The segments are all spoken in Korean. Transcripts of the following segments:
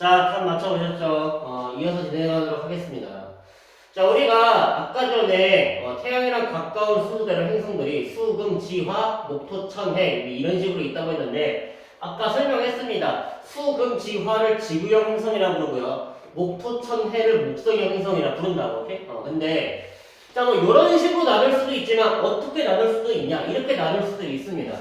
자, 답 맞춰보셨죠? 이어서 진행하도록 하겠습니다. 자, 우리가 아까 전에 태양이랑 가까운 수소대로 행성들이 수, 금, 지, 화, 목, 토, 천, 해 이런 식으로 있다고 했는데 아까 설명했습니다. 수, 금, 지, 화를 지구형 행성이라 부르고요. 목, 토, 천, 해를 목성형 행성이라 부른다고. 오케이? 근데 자, 뭐 이런 식으로 나눌 수도 있지만 어떻게 나눌 수도 있냐? 이렇게 나눌 수도 있습니다.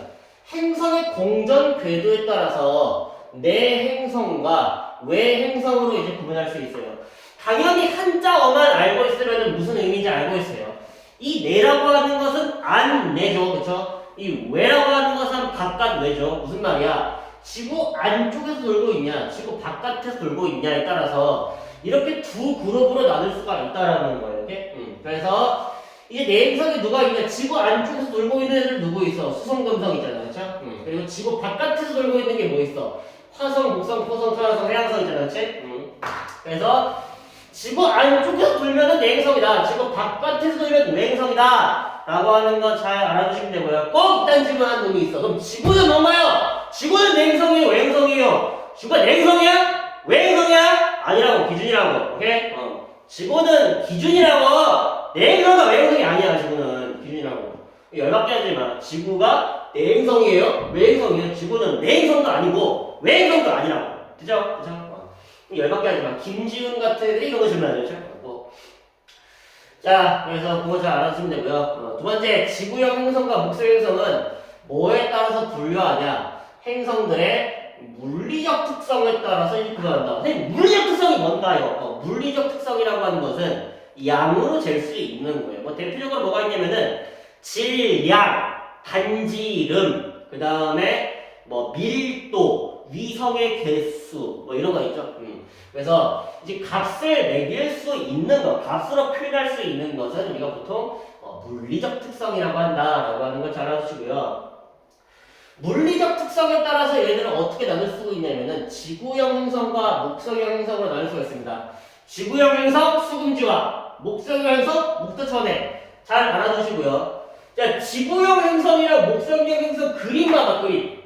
행성의 공전 궤도에 따라서 내 행성과 외 행성으로 이제 구분할 수 있어요. 당연히 한자어만 알고 있으면 무슨 의미인지 알고 있어요. 이 내라고 하는 것은 안 내죠, 그렇죠? 이 외라고 하는 것은 바깥 외죠. 무슨 말이야? 지구 안쪽에서 돌고 있냐, 지구 바깥에서 돌고 있냐에 따라서 이렇게 두 그룹으로 나눌 수가 있다라는 거예요. 이렇게? 그래서 이제 내 행성에 누가 있냐? 지구 안쪽에서 돌고 있는 애들 누구 있어? 수성금성 있잖아, 그렇죠? 그리고 지구 바깥에서 돌고 있는 게 뭐 있어? 화성, 목성, 토성, 토화성, 해왕성 있잖아, 그렇지? 그래서 지구 안쪽에서 돌면은 내 행성이다. 지구 바깥에서 돌면 외 행성이다. 라고 하는 거 잘 알아두시면 되고요. 꼭 이딴 질문하는 놈이 있어. 그럼 지구는 뭔가요? 지구는 내 행성이에요? 외 행성이에요? 지구가 내 행성이야? 외 행성이야? 아니라고. 기준이라고. 오케이? 지구는 기준이라고. 내 행성과 외 행성이 아니야. 지구는 기준이라고. 열받게 하지 마. 지구가 내 행성이에요? 외 행성이에요? 지구는 내 행성도 아니고 외 행성도 아니라고. 그죠? 그죠? 열받게 하지 마. 김지훈 같은 애들이 이런 거 질문하죠. 자, 그래서 그거 잘 알아주시면 되고요. 두 번째, 지구형 행성과 목성 행성은 뭐에 따라서 분류하냐? 행성들의 물리적 특성에 따라서 이렇게 구분한다. 선생님, 물리적 특성이 뭔가요? 물리적 특성이라고 하는 것은 양으로 잴 수 있는 거예요. 뭐 대표적으로 뭐가 있냐면은 질량, 반지름, 그 다음에 뭐 밀도, 위성의 개수, 뭐 이런 거 있죠. 그래서 이제 값을 매길 수 있는 것, 값으로 표현할 수 있는 것은 우리가 보통 물리적 특성이라고 한다라고 하는 걸 잘 알아주시고요. 물리적 특성에 따라서 얘네들은 어떻게 나눌 수가 있냐면은 지구형 행성과 목성형 행성으로 나눌 수가 있습니다. 지구형 행성 수금지화, 목성형 행성 목토천해. 잘 알아두시고요. 자, 지구형 행성이랑 목성형 행성 그림 봐봐, 그림.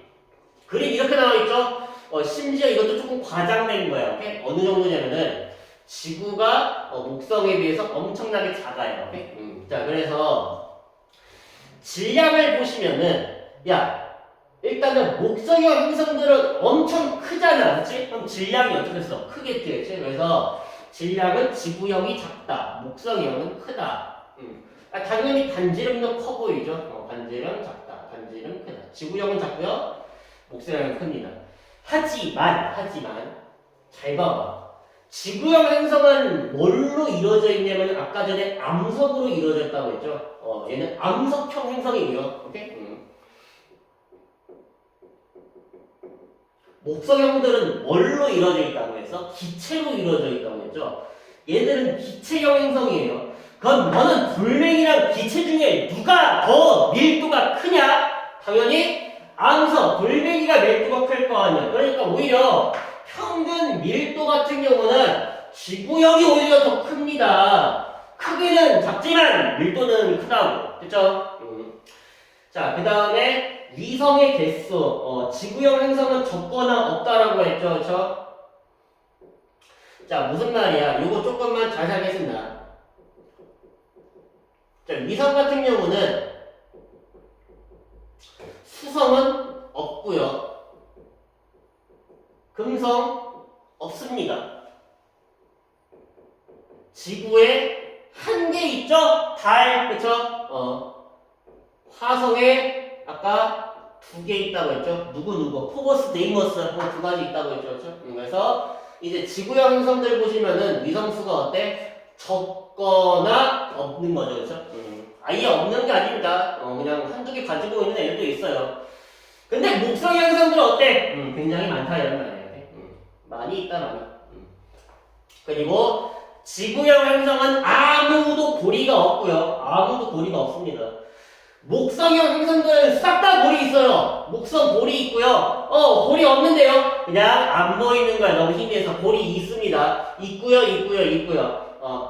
그림 이렇게 나와 있죠? 심지어 이것도 조금 과장된 거예요. 오케이? 어느 정도냐면은 지구가 목성에 비해서 엄청나게 작아요. 오케이? 자, 그래서 질량을 보시면은 일단은 목성형 행성들은 엄청 크잖아, 그렇지? 그럼 질량이 어떻게 됐어? 크겠지, 그렇지? 그래서 질량은 지구형이 작다, 목성형은 크다. 당연히 반지름도 커 보이죠? 반지름 작다, 반지름 크다. 지구형은 작고요, 목성형은 큽니다. 하지만 잘 봐봐. 지구형 행성은 뭘로 이루어져 있냐면 아까 전에 암석으로 이루어졌다고 했죠. 얘는 암석형 행성이고요. 오케이? 목성형들은 뭘로 이루어져 있다고 해서 기체로 이루어져 있다고 했죠. 얘들은 기체형 행성이에요. 그럼 너는 돌멩이랑 기체 중에 누가 더 밀도가 크냐? 당연히 암석, 돌멩이가 밀도가 클 거 아니야. 그러니까 오히려 평균 밀도 같은 경우는 지구형이 오히려 더 큽니다. 크기는 작지만 밀도는 크다고. 그쵸? 자, 그 다음에 위성의 개수. 지구형 행성은 적거나 없다라고 했죠. 그쵸? 자, 무슨 말이야? 요거 조금만 자세히 하겠습니다. 자, 위성 같은 경우는 수성은 없고요. 금성 없습니다. 지구에 한 개 있죠? 달, 그쵸? 화성에 아까 2개 있다고 했죠? 누구? 포버스, 데이머스 두 가지 있다고 했죠? 그쵸? 그래서 이제 지구형 행성들 보시면은 위성수가 어때? 적거나 없는 거죠, 그쵸? 아예 없는 게 아닙니다. 그냥 한두 개 가지고 있는 애들도 있어요. 근데 목성 행성들은 어때? 굉장히 많다 이런 말이에요. 많이 있다 많이. 그리고 지구형 행성은 아무도 고리가 없고요. 아무도 고리가 없습니다. 목성형 행성들은 싹 다 고리 있어요. 목성 고리 있고요. 고리 없는데요. 그냥 안 보이는 거야. 너무 희미해서 고리 있습니다. 있고요.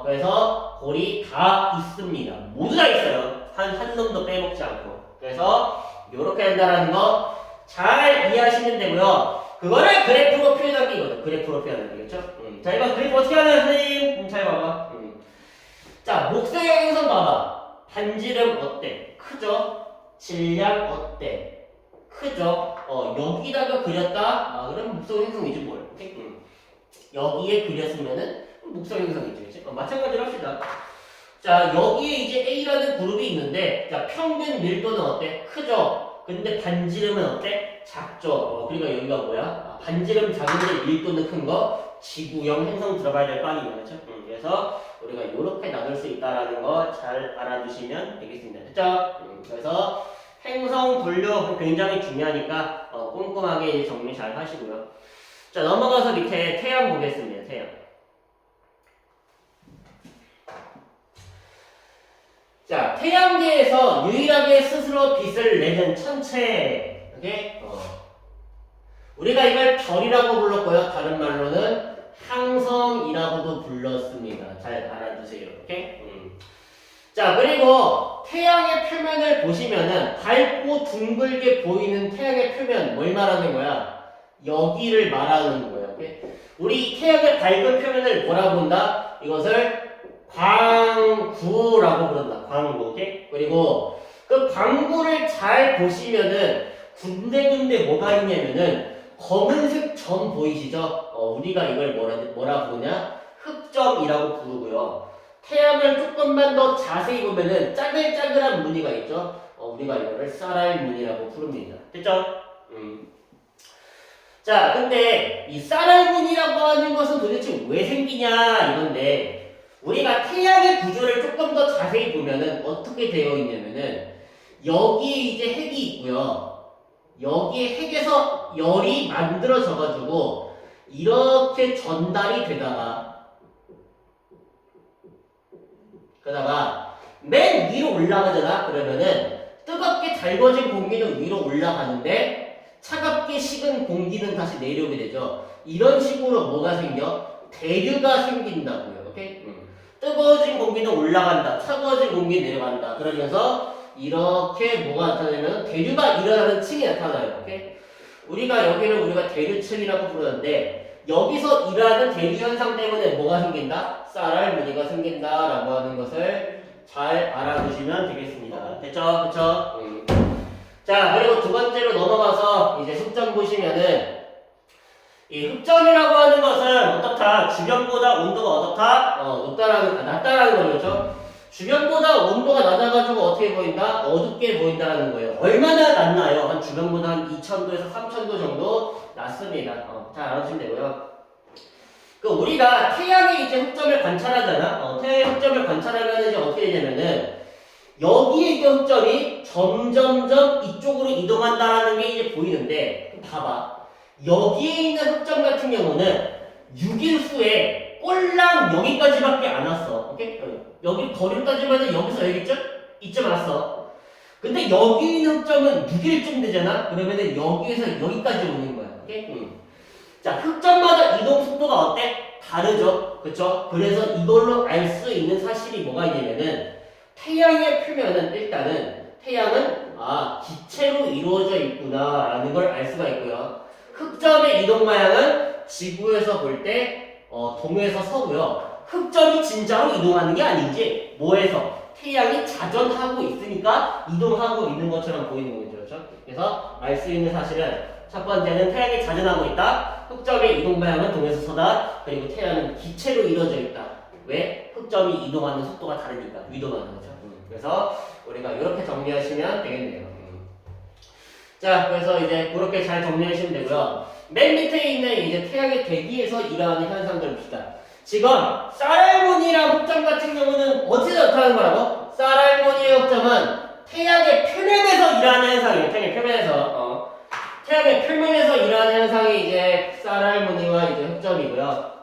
그래서 고리 다 있습니다. 모두 다 있어요. 한 놈도 빼먹지 않고. 그래서 요렇게 한다라는 거 잘 이해하시면 되고요. 그거를 그래프로 표현하기 이거죠. 그래프로 표현하기. 그렇죠? 자, 이거 그래프 어떻게 하나요, 선생님? 잘 봐봐. 자, 목색형 행성 봐봐. 반지름 어때? 크죠? 질량 어때? 크죠? 여기다가 그렸다? 아, 그럼 목색형 행성이지 뭘. 오케이? 여기에 그렸으면은 목색형 행성이지. 그치? 마찬가지로 합시다. 자, 여기에 이제 A라는 그룹이 있는데, 자, 평균 밀도는 어때? 크죠? 근데 반지름은 어때? 작죠? 그러니까 여기가 뭐야? 아, 반지름 작은데 밀도는 큰 거, 지구형 행성 들어가야 될 거 아니에요, 그렇죠? 그래서 우리가 이렇게 나눌 수 있다라는 거 잘 알아두시면 되겠습니다, 됐죠? 그래서 행성 분류 굉장히 중요하니까 꼼꼼하게 정리 잘 하시고요. 자, 넘어가서 밑에 태양 보겠습니다, 태양. 자, 태양계에서 유일하게 스스로 빛을 내는 천체. 오케이? 우리가 이걸 별이라고 불렀고요. 다른 말로는 항성이라고도 불렀습니다. 잘 알아두세요. 오케이? 자, 그리고 태양의 표면을 보시면은 밝고 둥글게 보이는 태양의 표면 뭘 말하는 거야? 여기를 말하는 거예요. 오케이? 우리 태양의 밝은 표면을 뭐라고 본다? 이것을 광구라고 부른다. 광구. 오케이? 그리고 그 광구를 잘 보시면은 군데군데 뭐가 있냐면은 검은색 점 보이시죠? 우리가 이걸 뭐라 부르냐? 흑점이라고 부르고요. 태양을 조금만 더 자세히 보면은 짜글짜글한 무늬가 있죠? 우리가 이거를 쌀알 무늬라고 부릅니다. 됐죠? 자, 근데 이 쌀알 무늬라고 하는 것은 도대체 왜 생기냐 이건데, 우리가 태양의 구조를 조금 더 자세히 보면은 어떻게 되어 있냐면은 여기에 이제 핵이 있고요. 여기에 핵에서 열이 만들어져가지고 이렇게 전달이 되다가 그러다가 맨 위로 올라가잖아. 그러면은 뜨겁게 달궈진 공기는 위로 올라가는데 차갑게 식은 공기는 다시 내려오게 되죠. 이런 식으로 뭐가 생겨? 대류가 생긴다고요. 오케이? 뜨거워진 공기는 올라간다. 차가워진 공기는 내려간다. 그러면서 이렇게 뭐가 나타나면 대류가 일어나는 층이 나타나요. 오케이? 우리가 대류층이라고 부르는데 여기서 일어나는 대류 현상 때문에 뭐가 생긴다? 쌀알 무늬가 생긴다라고 하는 것을 잘 알아두시면 되겠습니다. 됐죠? 그쵸? 자, 그리고 두 번째로 넘어가서 이제 흑점 보시면은 이 흑점이라고 하는 것은 어떻다? 주변보다 온도가 어떻다? 낮다라는 거죠. 주변보다 온도가 낮아가지고 어떻게 보인다? 어둡게 보인다라는 거예요. 얼마나 낮나요? 한 주변보다 한 2000도에서 3000도 정도 낮습니다. 잘 알아주시면 되고요. 우리가 태양의 이제 흑점을 관찰하잖아. 태양의 흑점을 관찰하면 이제 어떻게 되냐면은 여기에 있던 흑점이 점점점 이쪽으로 이동한다라는 게 이제 보이는데, 봐봐. 여기에 있는 흑점 같은 경우는 6일 후에 꼴랑 여기까지밖에 안 왔어. 오케이? 여기 거리를 따지면 여기서 여기쯤? 이쯤 왔어. 근데 여기 있는 흑점은 6일쯤 되잖아? 그러면은 여기에서 여기까지 오는 거야. 오케이? 자, 흑점마다 이동 속도가 어때? 다르죠? 그쵸? 그래서 이걸로 알 수 있는 사실이 뭐가 있냐면은 태양의 표면은 일단은 태양은 기체로 이루어져 있구나 라는 걸 알 수가 있고요. 흑점의 이동 방향은 지구에서 볼 때 동에서 서고요. 흑점이 진짜로 이동하는 게 아니지 뭐에서 태양이 자전하고 있으니까 이동하고 있는 것처럼 보이는 거죠. 그렇죠? 그래서 알 수 있는 사실은 첫 번째는 태양이 자전하고 있다. 흑점의 이동 방향은 동에서 서다. 그리고 태양은 기체로 이루어져 있다. 왜? 흑점이 이동하는 속도가 다르니까 이동하는 거죠. 그래서 우리가 이렇게 정리하시면 되겠네요. 자, 그래서 이제 그렇게 잘 정리하시면 되고요. 맨 밑에 있는 이제 태양의 대기에서 일어나는 현상들을 봅시다. 지금 쌀알무늬랑 흑점 같은 경우는 어디서 나타나는 거라고? 쌀알무늬의 흑점은 태양의 표면에서 일어나는 현상이에요. 태양의 표면에서 일어나는 현상이 이제 쌀알무늬와 이제 흑점이고요.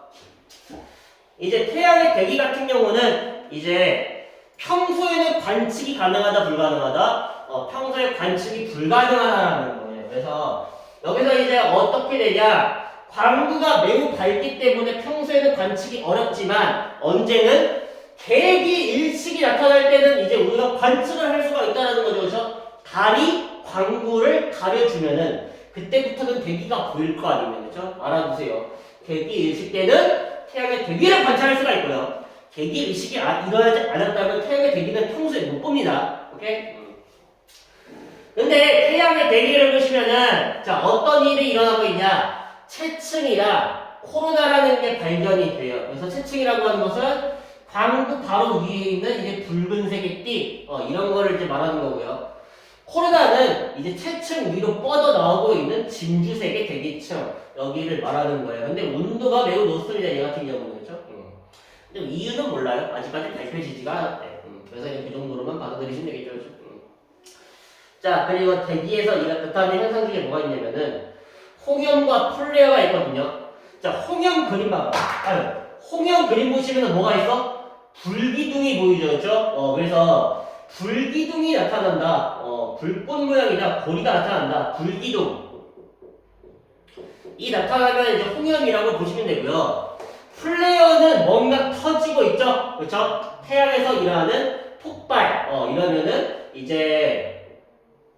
이제 태양의 대기 같은 경우는 이제 평소에는 관측이 가능하다, 불가능하다? 평소에 관측이 불가능하다라는 거예요. 그래서 여기서 이제 어떻게 되냐? 광구가 매우 밝기 때문에 평소에는 관측이 어렵지만 언제는 대기 일식이 나타날 때는 이제 우리가 관측을 할 수가 있다는 거죠. 그렇죠? 달이 광구를 가려주면은 그때부터는 대기가 보일 거 아니에요. 그렇죠? 알아두세요. 대기 일식 때는 태양의 대기를 관찰할 수가 있고요. 대기 일식이 일어나지 않았다면 태양의 대기는 평소에 못 봅니다. 오케이? 근데 태양의 대기를 보시면은 자 어떤 일이 일어나고 있냐? 체층이라 코로나라는 게 발견이 돼요. 그래서 체층이라고 하는 것은 광구 바로 위에 있는 이제 붉은색의 띠 이런 거를 이제 말하는 거고요. 코로나는 이제 체층 위로 뻗어 나오고 있는 진주색의 대기층 여기를 말하는 거예요. 근데 온도가 매우 높습니다. 얘 같은 경우는 그렇죠? 근데 이유는 몰라요. 아직까지 밝혀지지가 않았대. 그래서 그냥 그 정도로만 받아들이시면 되겠죠. 그렇죠? 자 그리고 대기에서 나타나는 현상 중에 뭐가 있냐면은 홍염과 플레어가 있거든요. 자 홍염 그림 봐봐. 홍염 그림 보시면 뭐가 있어? 불기둥이 보이죠, 그렇죠? 그래서 불기둥이 나타난다. 불꽃 모양이나 고리가 나타난다. 불기둥. 이 나타나면 이제 홍염이라고 보시면 되고요. 플레어는 뭔가 터지고 있죠, 그렇죠? 태양에서 일어나는 폭발. 이러면은 이제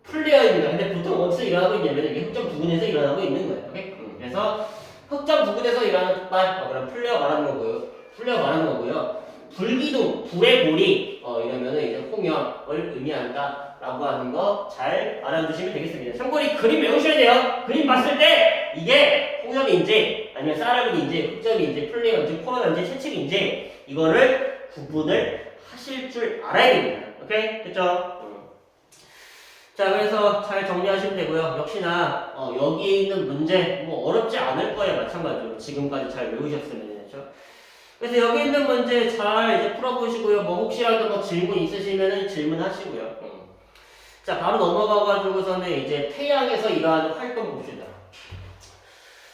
플레어입니다. 근데 보통 어디서 일어나고 있냐면 이게 흑점 부근에서 일어나고 있는 거예요. 오케이? 그래서 흑점 부근에서 일어나는 폭발. 그럼 플레어 말하는 거고요. 플레어 말하는 거고요. 불기둥, 불의 고리 이러면은 이제 홍염을 의미한다라고 하는 거 잘 알아두시면 되겠습니다. 참고로 그림 외우셔야 돼요. 그림 봤을 때 이게 홍염인지 아니면 쌀아분인지 흑점인지 플레어인지 코로나인지 채찍인지 이거를 구분을 하실 줄 알아야 됩니다. 오케이? 됐죠? 자 그래서 잘 정리하시면 되고요. 역시나 여기에 있는 문제 뭐 어렵지 않을 거예요. 마찬가지로 지금까지 잘 외우셨으면 그렇죠? 그래서 여기 있는 문제 잘 이제 풀어보시고요. 뭐 혹시라도 뭐 질문 있으시면은 질문하시고요. 자 바로 넘어가가지고서는 이제 태양에서 일어나는 활동 봅시다.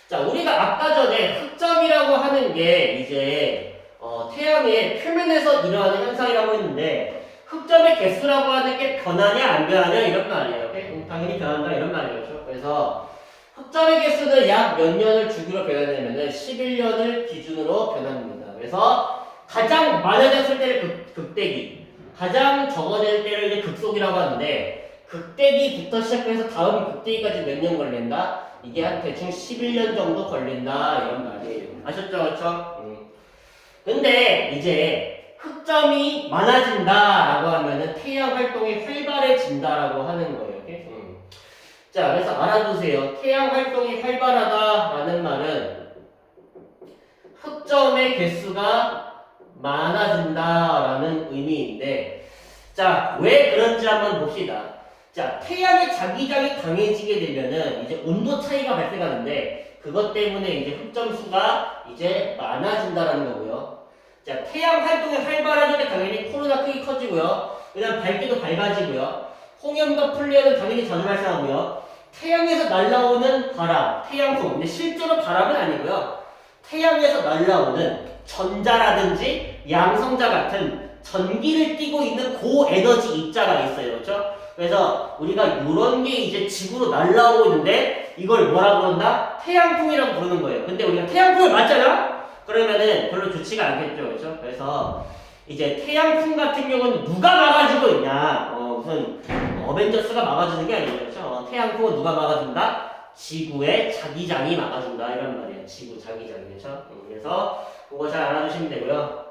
자 우리가 아까 전에 흑점이라고 하는 게 이제 태양의 표면에서 일어나는 현상이라고 했는데 흑점의 개수라고 하는 게 변하냐 안 변하냐 이런 말이에요. 당연히 변한다 이런 말이죠. 그래서 흑점의 개수는 약 몇 년을 주기로 변하냐면은 11년을 기준으로 변합니다. 그래서 가장 많아졌을 때를 극대기, 가장 적어질 때를 이제 극속이라고 하는데 극대기부터 시작해서 다음 극대기까지 몇 년 걸린다? 이게 한 대충 11년 정도 걸린다 이런 말이에요. 아셨죠? 그렇죠? 근데 이제 흑점이 많아진다라고 하면은 태양 활동이 활발해진다라고 하는 거예요. 자, 그래서 알아두세요. 태양 활동이 활발하다라는 말은 흑점의 개수가 많아진다라는 의미인데, 자, 왜 그런지 한번 봅시다. 자, 태양의 자기장이 강해지게 되면은 이제 온도 차이가 발생하는데, 그것 때문에 이제 흑점 수가 이제 많아진다라는 거고요. 자, 태양 활동이 활발해지면 당연히 코로나 크기 커지고요. 그 다음 밝기도 밝아지고요. 홍염과 플레어는 당연히 자주 발생하고요. 태양에서 날라오는 바람, 태양풍. 근데 실제로 바람은 아니고요. 태양에서 날라오는 전자라든지 양성자 같은 전기를 띠고 있는 고에너지 입자가 있어요. 그렇죠? 그래서 우리가 이런 게 이제 지구로 날라오고 있는데 이걸 뭐라고 그런다? 태양풍이라고 부르는 거예요. 근데 우리가 태양풍을 맞잖아? 그러면은 별로 좋지가 않겠죠. 그렇죠? 그래서 이제 태양풍 같은 경우는 누가 막아주고 있냐? 무슨 어벤져스가 막아주는 게 아니에요. 그렇죠? 태양풍은 누가 막아준다? 지구의 자기장이 막아준다 이런 말이에요. 지구 자기장이. 그렇죠? 그래서 그거 잘 알아두시면 되고요.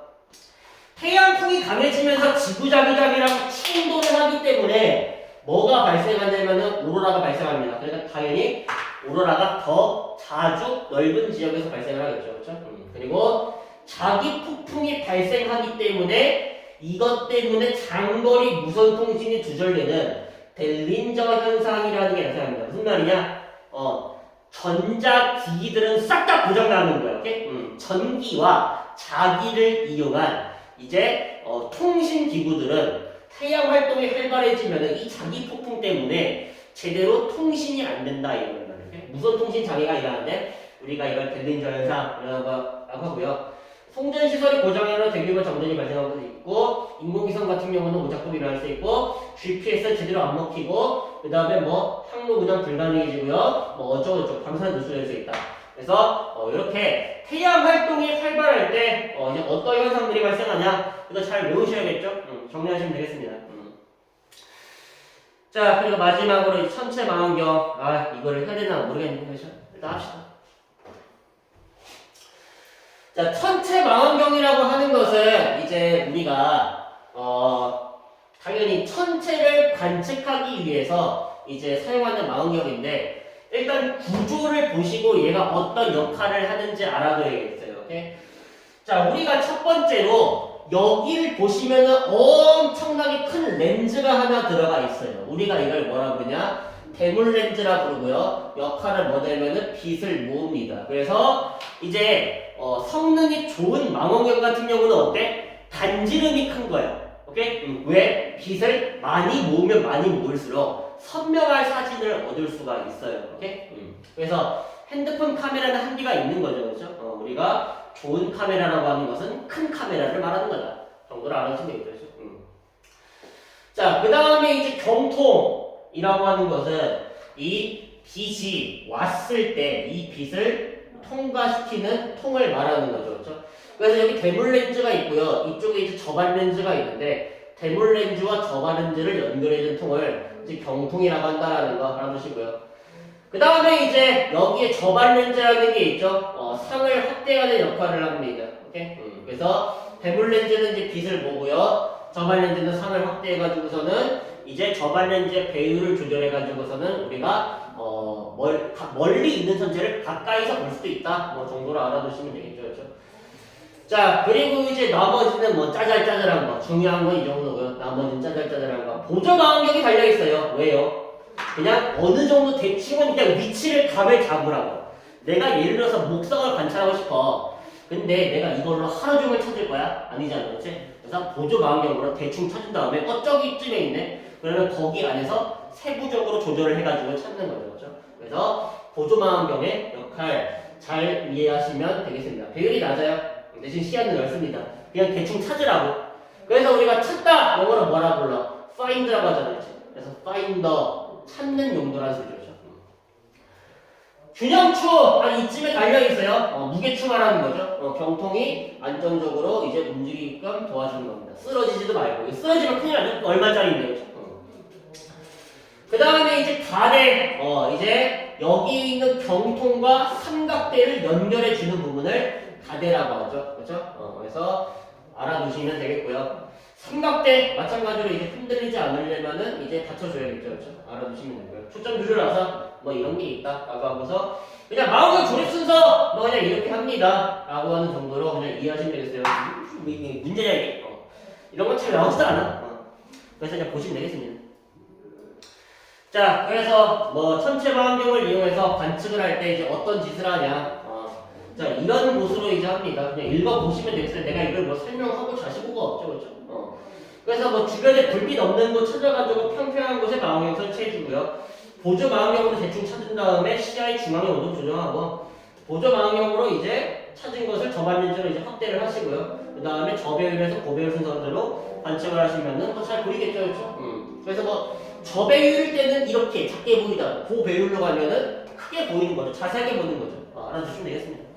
태양풍이 강해지면서 지구 자기장이랑 충돌을 하기 때문에 뭐가 발생하냐면은 오로라가 발생합니다. 그러니까 당연히 오로라가 더 자주 넓은 지역에서 발생을 하겠죠. 그렇죠? 그리고 자기 폭풍이 발생하기 때문에 이것 때문에 장거리 무선 통신이 두절되는 델린저 현상이라는 게 나타납니다. 무슨 말이냐? 전자기기들은 싹 다 고장나는 거예요. 오케이? 전기와 자기를 이용한 이제 통신 기구들은 태양 활동이 활발해지면 이 자기 폭풍 때문에 제대로 통신이 안 된다 이런 말이에요. 무선 통신 장애가 일어나는데 우리가 이걸 델린저 현상이라고 하고요. 송전 시설이 고장으로 대규모 정전이 발생할 수도 있고 인공위성 같은 경우는 오작동이 일어날 수 있고 GPS 제대로 안 먹히고 그 다음에 뭐 항로 운항 불가능해지고요. 뭐 어쩌고저쩌고 방사능 누출될 수 있다. 그래서 이렇게 태양 활동이 활발할 때 이제 어떤 현상들이 발생하냐 이거 잘 외우셔야겠죠? 정리하시면 되겠습니다. 자, 그리고 마지막으로 이 천체 망원경. 아, 이거를 해야 되나 모르겠는데, 그죠? 일단 합시다. 자, 천체 망원경이라고 하는 것은 이제 우리가 당연히 천체를 관측하기 위해서 이제 사용하는 망원경인데 일단 구조를 보시고 얘가 어떤 역할을 하는지 알아둬야겠어요. 오케이? 자, 우리가 첫 번째로 여기를 보시면은 엄청나게 큰 렌즈가 하나 들어가 있어요. 우리가 이걸 뭐라 부르냐? 대물 렌즈라 부르고요. 역할을 뭐냐면은 빛을 모읍니다. 그래서 이제 성능이 좋은 망원경 같은 경우는 어때? 단지름이 큰 거야. 오케이? 왜? 빛을 많이 모으면 많이 모을수록 선명한 사진을 얻을 수가 있어요. 오케이? 그래서 핸드폰 카메라는 한계가 있는 거죠. 그렇죠? 우리가 좋은 카메라라고 하는 것은 큰 카메라를 말하는 거다. 정도를 알아주시면 되겠죠. 자, 그 다음에 이제 경통이라고 하는 것은 이 빛이 왔을 때 이 빛을 통과시키는 통을 말하는 거죠. 그렇죠? 그래서 여기 대물 렌즈가 있고요. 이쪽에 이제 저반 렌즈가 있는데 대물 렌즈와 저반 렌즈를 연결해준 통을 이제 경통이라고 한다라는 거 알아두시고요. 그 다음에 이제 여기에 저반 렌즈라는 게 있죠. 상을 확대하는 역할을 합니다. 오케이? 그래서 대물 렌즈는 이제 빛을 보고요. 저반 렌즈는 상을 확대해가지고서는 이제 저반 렌즈의 배율을 조절해가지고서는 우리가 멀리 있는 천체를 가까이서 볼 수도 있다. 뭐 정도로 알아두시면 되겠죠. 그렇죠? 자, 그리고 이제 나머지는 뭐 짜잘짜잘한 거, 중요한 건 이 정도고요. 나머지는 짜잘짜잘한 거. 보조 망원경이 달려 있어요. 왜요? 그냥 어느 정도 대충은 그냥 위치를 감을 잡으라고. 내가 예를 들어서 목성을 관찰하고 싶어. 근데 내가 이걸로 하루 종일 찾을 거야? 아니잖아, 그렇지? 그래서 보조 망원경으로 대충 찾은 다음에 저기쯤에 있네. 그러면 거기 안에서 세부적으로 조절을 해가지고 찾는 거죠, 그렇죠? 그래서 보조 망원경의 역할 잘 이해하시면 되겠습니다. 배율이 낮아요. 대신 시야는 넓습니다. 그냥 대충 찾으라고. 그래서 우리가 찾다 영어로 뭐라 불러? find라고 하잖아요, 그렇지? 그래서 finder 찾는 용도라는 소리죠. 균형추 한 이쯤에 달려 있어요. 무게추 말하는 거죠. 경통이 안정적으로 이제 움직이게끔 도와주는 겁니다. 쓰러지지도 말고. 쓰러지면 큰일 나죠. 얼마짜리인데요. 그 다음에 이제 가대. 이제 여기 있는 경통과 삼각대를 연결해 주는 부분을 가대라고 하죠. 그렇죠? 그래서 알아두시면 되겠고요. 삼각대 마찬가지로 이제 흔들리지 않으려면은 이제 받쳐줘야겠죠. 그렇죠? 알아두시면 되고요. 초점 조절해서 뭐 이런 게 있다 라고 하고서 그냥 망원경 조립 순서 뭐 그냥 이렇게 합니다 라고 하는 정도로 그냥 이해하시면 되겠어요. 문제냐 이게? 이런 건 잘 나오지도 않아. 그래서 그냥 보시면 되겠습니다. 자, 그래서 뭐 천체 망원경을 이용해서 관측을 할 때 이제 어떤 짓을 하냐. 자, 이런 곳으로 이제 합니다. 그냥 읽어보시면 되겠어요. 내가 이걸 뭐 설명하고 자시고가 없죠. 그렇죠? 그래서 뭐 주변에 불빛 없는 곳 찾아가지고 평평한 곳에 망원경 설치해주고요. 보조 망원경으로 대충 찾은 다음에 시야의 중앙의 온도 조정하고 보조 망원경으로 이제 찾은 것을 저반 렌즈로 이제 확대를 하시고요. 그 다음에 저배율에서 고배율 순서대로 관측을 하시면은 뭐 잘 보이겠죠. 그렇죠? 그래서 뭐 저배율일 때는 이렇게 작게 보이다. 고배율로 가면은 크게 보이는 거죠. 자세하게 보는 거죠. 알아주시면 되겠습니다.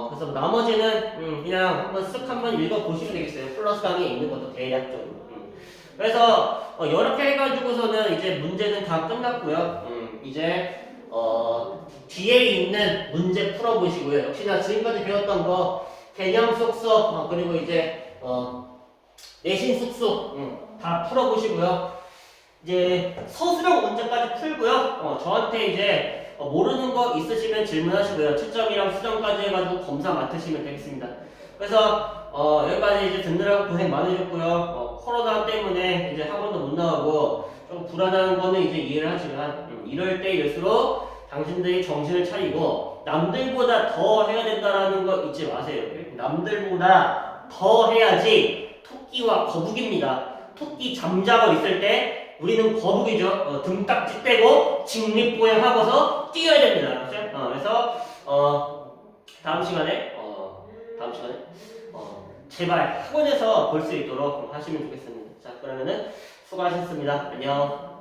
그래서 나머지는 그냥 한번 읽어보시면 되겠어요. 플러스 강의에 있는 것도 대략적으로. 그래서 이렇게 해가지고서는 이제 문제는 다 끝났고요. 이제 뒤에 있는 문제 풀어보시고요. 역시나 지금까지 배웠던 거 개념 속속 그리고 이제 내신 숙속 다 풀어보시고요. 이제 서술형 문제까지 풀고요. 저한테 이제 모르는 거 있으시면 질문하시고요. 채점이랑 수정까지 해가지고 검사 맡으시면 되겠습니다. 그래서 여기까지 이제 듣느라고 고생 많으셨고요. 코로나 때문에 이제 학원도 못 나오고 좀 불안한 거는 이제 이해를 하지만 이럴 때일수록 당신들이 정신을 차리고 남들보다 더 해야 된다라는 거 잊지 마세요. 남들보다 더 해야지 토끼와 거북입니다. 토끼 잠자고 있을 때 우리는 거북이죠. 등딱지 떼고 직립보행하고서 뛰어야 됩니다. 그렇죠? 그래서 다음 시간에 제발 학원에서 볼 수 있도록 하시면 좋겠습니다. 자, 그러면은 수고하셨습니다. 안녕.